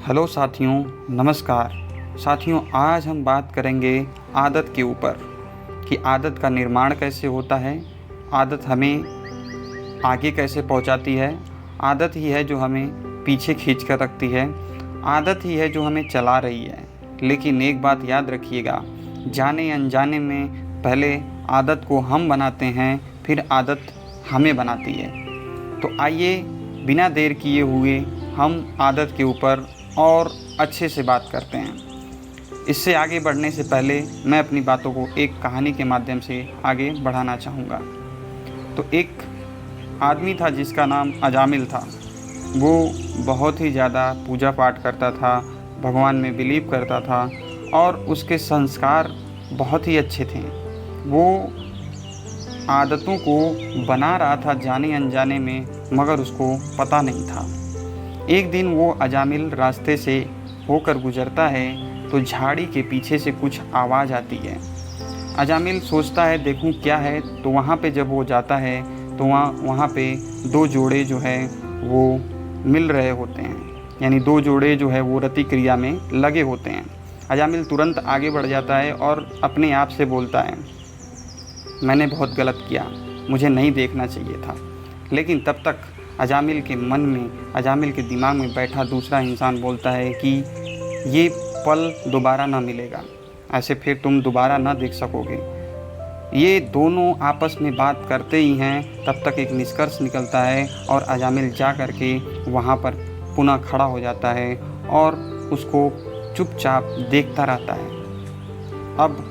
Hello साथियों, नमस्कार। साथियों, आज हम बात करेंगे आदत के ऊपर कि आदत का निर्माण कैसे होता है, आदत हमें आगे कैसे पहुंचाती है, आदत ही है जो हमें पीछे खींच कर रखती है, आदत ही है जो हमें चला रही है। लेकिन एक बात याद रखिएगा, जाने अनजाने में पहले आदत को हम बनाते हैं, फिर आदत हमें बनाती है। तो आइए बिना देर किए हुए हम आदत के ऊपर और अच्छे से बात करते हैं। इससे आगे बढ़ने से पहले मैं अपनी बातों को एक कहानी के माध्यम से आगे बढ़ाना चाहूँगा। तो एक आदमी था जिसका नाम अजामिल था। वो बहुत ही ज़्यादा पूजा पाठ करता था, भगवान में बिलीव करता था और उसके संस्कार बहुत ही अच्छे थे। वो आदतों को बना रहा था जाने अनजाने में, मगर उसको पता नहीं था। एक दिन वो अजामिल रास्ते से होकर गुजरता है तो झाड़ी के पीछे से कुछ आवाज़ आती है। अजामिल सोचता है देखूं क्या है। तो वहाँ पे जब वो जाता है तो वहाँ पे दो जोड़े जो है वो मिल रहे होते हैं, यानी दो जोड़े जो है वो रति क्रिया में लगे होते हैं। अजामिल तुरंत आगे बढ़ जाता है और अपने आप से बोलता है, मैंने बहुत गलत किया, मुझे नहीं देखना चाहिए था। लेकिन तब तक अजामिल के मन में, अजामिल के दिमाग में बैठा दूसरा इंसान बोलता है कि ये पल दोबारा ना मिलेगा, ऐसे फिर तुम दोबारा ना देख सकोगे। ये दोनों आपस में बात करते ही हैं, तब तक एक निष्कर्ष निकलता है और अजामिल जा कर के वहाँ पर पुनः खड़ा हो जाता है और उसको चुपचाप देखता रहता है। अब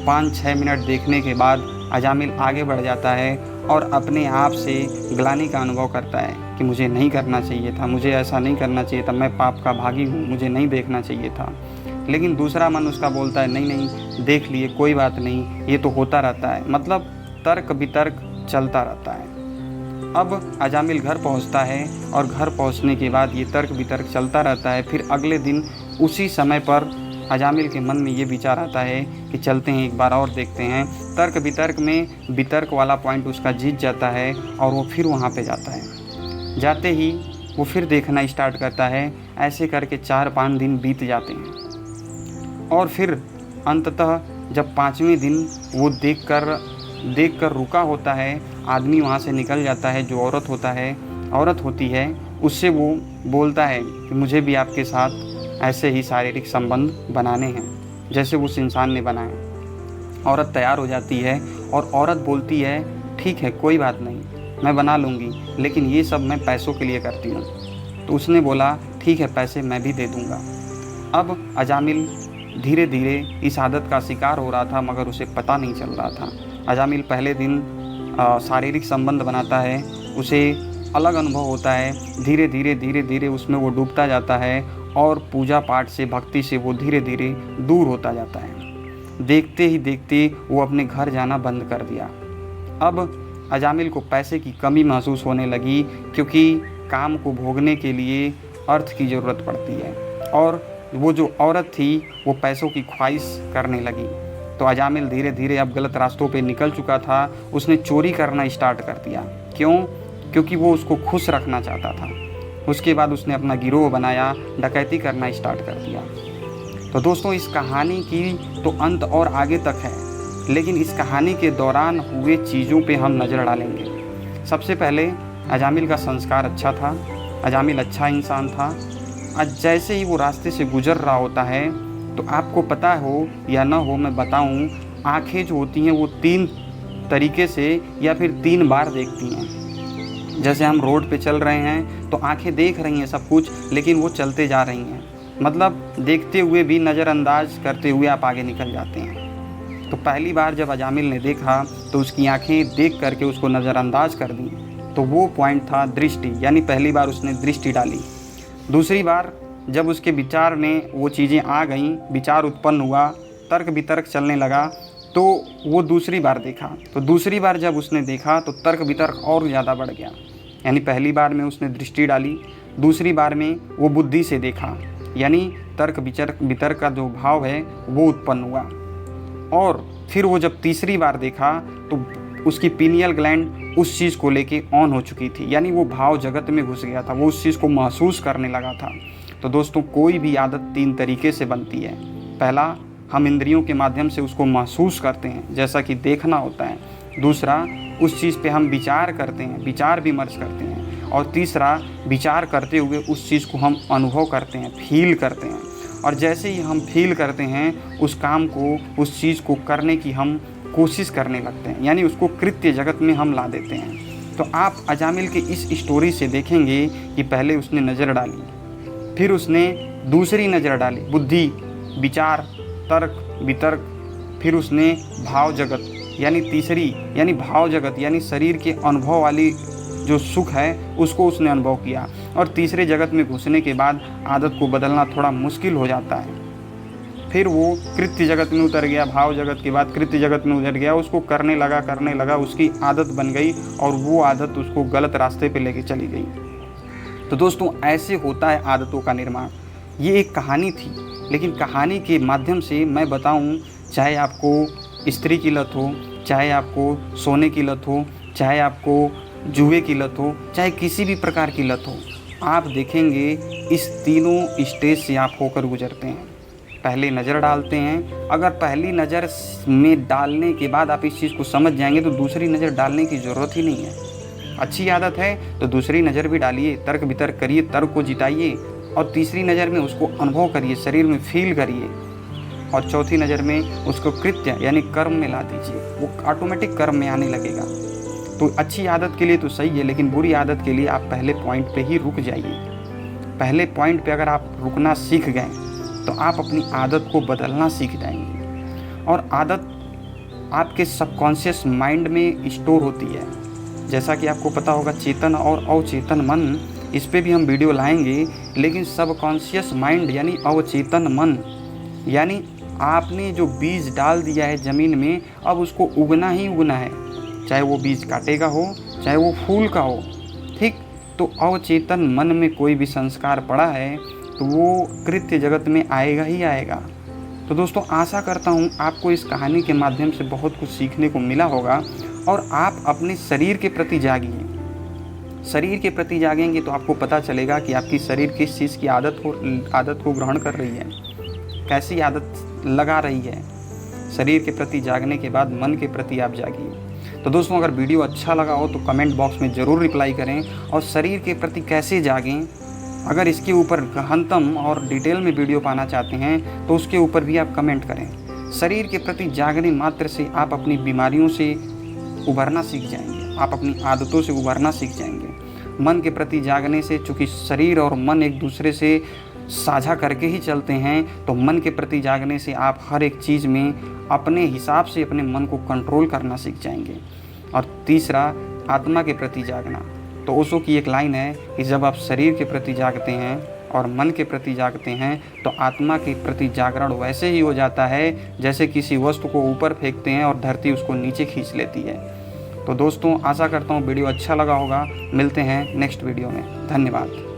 5-6 मिनट देखने के बाद अजामिल आगे बढ़ जाता है और अपने आप से ग्लानि का अनुभव करता है कि मुझे नहीं करना चाहिए था, मुझे ऐसा नहीं करना चाहिए था, मैं पाप का भागी हूँ, मुझे नहीं देखना चाहिए था। लेकिन दूसरा मन उसका बोलता है नहीं नहीं, देख लिए, कोई बात नहीं, ये तो होता रहता है। मतलब तर्क वितर्क चलता रहता है। अब अजामिल घर पहुँचता है और घर पहुँचने के बाद ये तर्क वितर्क चलता रहता है। फिर अगले दिन उसी समय पर अजामिल के मन में ये विचार आता है कि चलते हैं, एक बार और देखते हैं। तर्क वितर्क में वितर्क वाला पॉइंट उसका जीत जाता है और वो फिर वहाँ पे जाता है। जाते ही वो फिर देखना स्टार्ट करता है। ऐसे करके 4-5 दिन बीत जाते हैं और फिर अंततः जब 5वें दिन वो देख कर रुका होता है, आदमी वहाँ से निकल जाता है। जो औरत होती है उससे वो बोलता है कि मुझे भी आपके साथ ऐसे ही शारीरिक संबंध बनाने हैं जैसे उस इंसान ने बनाए। औरत तैयार हो जाती है और औरत बोलती है ठीक है, कोई बात नहीं, मैं बना लूँगी, लेकिन ये सब मैं पैसों के लिए करती हूँ। तो उसने बोला ठीक है, पैसे मैं भी दे दूँगा। अब अजामिल धीरे धीरे इस आदत का शिकार हो रहा था, मगर उसे पता नहीं चल रहा था। अजामिल पहले दिन शारीरिक संबंध बनाता है, उसे अलग अनुभव होता है। धीरे धीरे उसमें वो डूबता जाता है और पूजा पाठ से, भक्ति से वो धीरे धीरे दूर होता जाता है। देखते ही देखते वो अपने घर जाना बंद कर दिया। अब अजामिल को पैसे की कमी महसूस होने लगी, क्योंकि काम को भोगने के लिए अर्थ की ज़रूरत पड़ती है और वो जो औरत थी वो पैसों की ख्वाहिश करने लगी। तो अजामिल धीरे धीरे अब गलत रास्तों पे निकल चुका था। उसने चोरी करना स्टार्ट कर दिया। क्यों? क्योंकि वो उसको खुश रखना चाहता था। उसके बाद उसने अपना गिरोह बनाया, डकैती करना स्टार्ट कर दिया। तो दोस्तों, इस कहानी की तो अंत और आगे तक है, लेकिन इस कहानी के दौरान हुए चीज़ों पे हम नज़र डालेंगे। सबसे पहले अजामिल का संस्कार अच्छा था, अजामिल अच्छा इंसान था। आज जैसे ही वो रास्ते से गुजर रहा होता है, तो आपको पता हो या ना हो मैं बताऊं, आँखें जो होती हैं वो 3 तरीके से या फिर 3 बार देखती हैं। जैसे हम रोड पे चल रहे हैं तो आंखें देख रही हैं सब कुछ, लेकिन वो चलते जा रही हैं। मतलब देखते हुए भी नज़रअंदाज करते हुए आप आगे निकल जाते हैं। तो पहली बार जब अजामिल ने देखा तो उसकी आंखें देख करके उसको नज़रअंदाज कर दी। तो वो पॉइंट था दृष्टि, यानी पहली बार उसने दृष्टि डाली। दूसरी बार जब उसके विचार में वो चीज़ें आ गईं, विचार उत्पन्न हुआ, तर्क वितर्क चलने लगा, तो वो दूसरी बार देखा। तो दूसरी बार जब उसने देखा तो तर्क वितर्क और ज़्यादा बढ़ गया। यानी पहली बार में उसने दृष्टि डाली, दूसरी बार में वो बुद्धि से देखा, यानी तर्क वितर्क का जो भाव है वो उत्पन्न हुआ। और फिर वो जब तीसरी बार देखा तो उसकी पीनियल ग्लैंड उस चीज़ को लेके ऑन हो चुकी थी, यानी वो भाव जगत में घुस गया था, वो उस चीज़ को महसूस करने लगा था। तो दोस्तों कोई भी आदत 3 तरीके से बनती है। पहला, हम इंद्रियों के माध्यम से उसको महसूस करते हैं, जैसा कि देखना होता है। दूसरा, उस चीज़ पे हम विचार करते हैं, विचार विमर्श करते हैं। और तीसरा, विचार करते हुए उस चीज़ को हम अनुभव करते हैं, फील करते हैं। और जैसे ही हम फील करते हैं उस काम को, उस चीज़ को करने की हम कोशिश करने लगते हैं, यानी उसको कृत्य जगत में हम ला देते हैं। तो आप अजामिल के इस स्टोरी से देखेंगे कि पहले उसने नज़र डाली, फिर उसने दूसरी नज़र डाली, बुद्धि, विचार, तर्क, वितर्क, फिर उसने भाव जगत यानी तीसरी, यानी भाव जगत यानी शरीर के अनुभव वाली जो सुख है उसको उसने अनुभव किया। और तीसरे जगत में घुसने के बाद आदत को बदलना थोड़ा मुश्किल हो जाता है। फिर वो कृत्य जगत में उतर गया, भाव जगत के बाद कृत्य जगत में उतर गया, उसको करने लगा, उसकी आदत बन गई और वो आदत उसको गलत रास्ते पे लेके चली गई। तो दोस्तों ऐसे होता है आदतों का निर्माण। ये एक कहानी थी, लेकिन कहानी के माध्यम से मैं बताऊं, चाहे आपको स्त्री की लत हो, चाहे आपको सोने की लत हो, चाहे आपको जुए की लत हो, चाहे किसी भी प्रकार की लत हो, आप देखेंगे इस तीनों स्टेज से आप होकर गुजरते हैं। पहले नज़र डालते हैं, अगर पहली नज़र में डालने के बाद आप इस चीज़ को समझ जाएंगे तो दूसरी नज़र डालने की ज़रूरत ही नहीं है। अच्छी आदत है तो दूसरी नज़र भी डालिए, तर्क वितर्क करिए, तर्क को जिताइए और तीसरी नज़र में उसको अनुभव करिए, शरीर में फील करिए और चौथी नज़र में उसको कृत्य यानी कर्म में ला दीजिए, वो ऑटोमेटिक कर्म में आने लगेगा। तो अच्छी आदत के लिए तो सही है, लेकिन बुरी आदत के लिए आप पहले पॉइंट पे ही रुक जाइए। पहले पॉइंट पे अगर आप रुकना सीख गए तो आप अपनी आदत को बदलना सीख जाएंगे। और आदत आपके सबकॉन्शियस माइंड में स्टोर होती है। जैसा कि आपको पता होगा चेतन और अवचेतन मन, इस पे भी हम वीडियो लाएंगे। लेकिन सबकॉन्शियस माइंड यानी अवचेतन मन, यानी आपने जो बीज डाल दिया है ज़मीन में, अब उसको उगना ही उगना है, चाहे वो बीज कांटे का हो, चाहे वो फूल का हो। ठीक, तो अवचेतन मन में कोई भी संस्कार पड़ा है तो वो कृत्य जगत में आएगा ही आएगा। तो दोस्तों आशा करता हूँ आपको इस कहानी के माध्यम से बहुत कुछ सीखने को मिला होगा और आप अपने शरीर के प्रति जागिए। शरीर के प्रति जागेंगे तो आपको पता चलेगा कि आपकी शरीर किस चीज़ की आदत को ग्रहण कर रही है, कैसी आदत लगा रही है। शरीर के प्रति जागने के बाद मन के प्रति आप जागिए। तो दोस्तों अगर वीडियो अच्छा लगा हो तो कमेंट बॉक्स में ज़रूर रिप्लाई करें और शरीर के प्रति कैसे जागें, अगर इसके ऊपर गहनतम और डिटेल में वीडियो पाना चाहते हैं तो उसके ऊपर भी आप कमेंट करें। शरीर के प्रति जागने मात्र से आप अपनी बीमारियों से उभरना सीख जाएंगे, आप अपनी आदतों से उभरना सीख जाएंगे। मन के प्रति जागने से, चूँकि शरीर और मन एक दूसरे से साझा करके ही चलते हैं, तो मन के प्रति जागने से आप हर एक चीज़ में अपने हिसाब से अपने मन को कंट्रोल करना सीख जाएंगे। और तीसरा, आत्मा के प्रति जागना। तो ओशो की एक लाइन है कि जब आप शरीर के प्रति जागते हैं और मन के प्रति जागते हैं तो आत्मा के प्रति जागरण वैसे ही हो जाता है जैसे किसी वस्तु को ऊपर फेंकते हैं और धरती उसको नीचे खींच लेती है। तो दोस्तों आशा करता हूँ वीडियो अच्छा लगा होगा। मिलते हैं नेक्स्ट वीडियो में। धन्यवाद।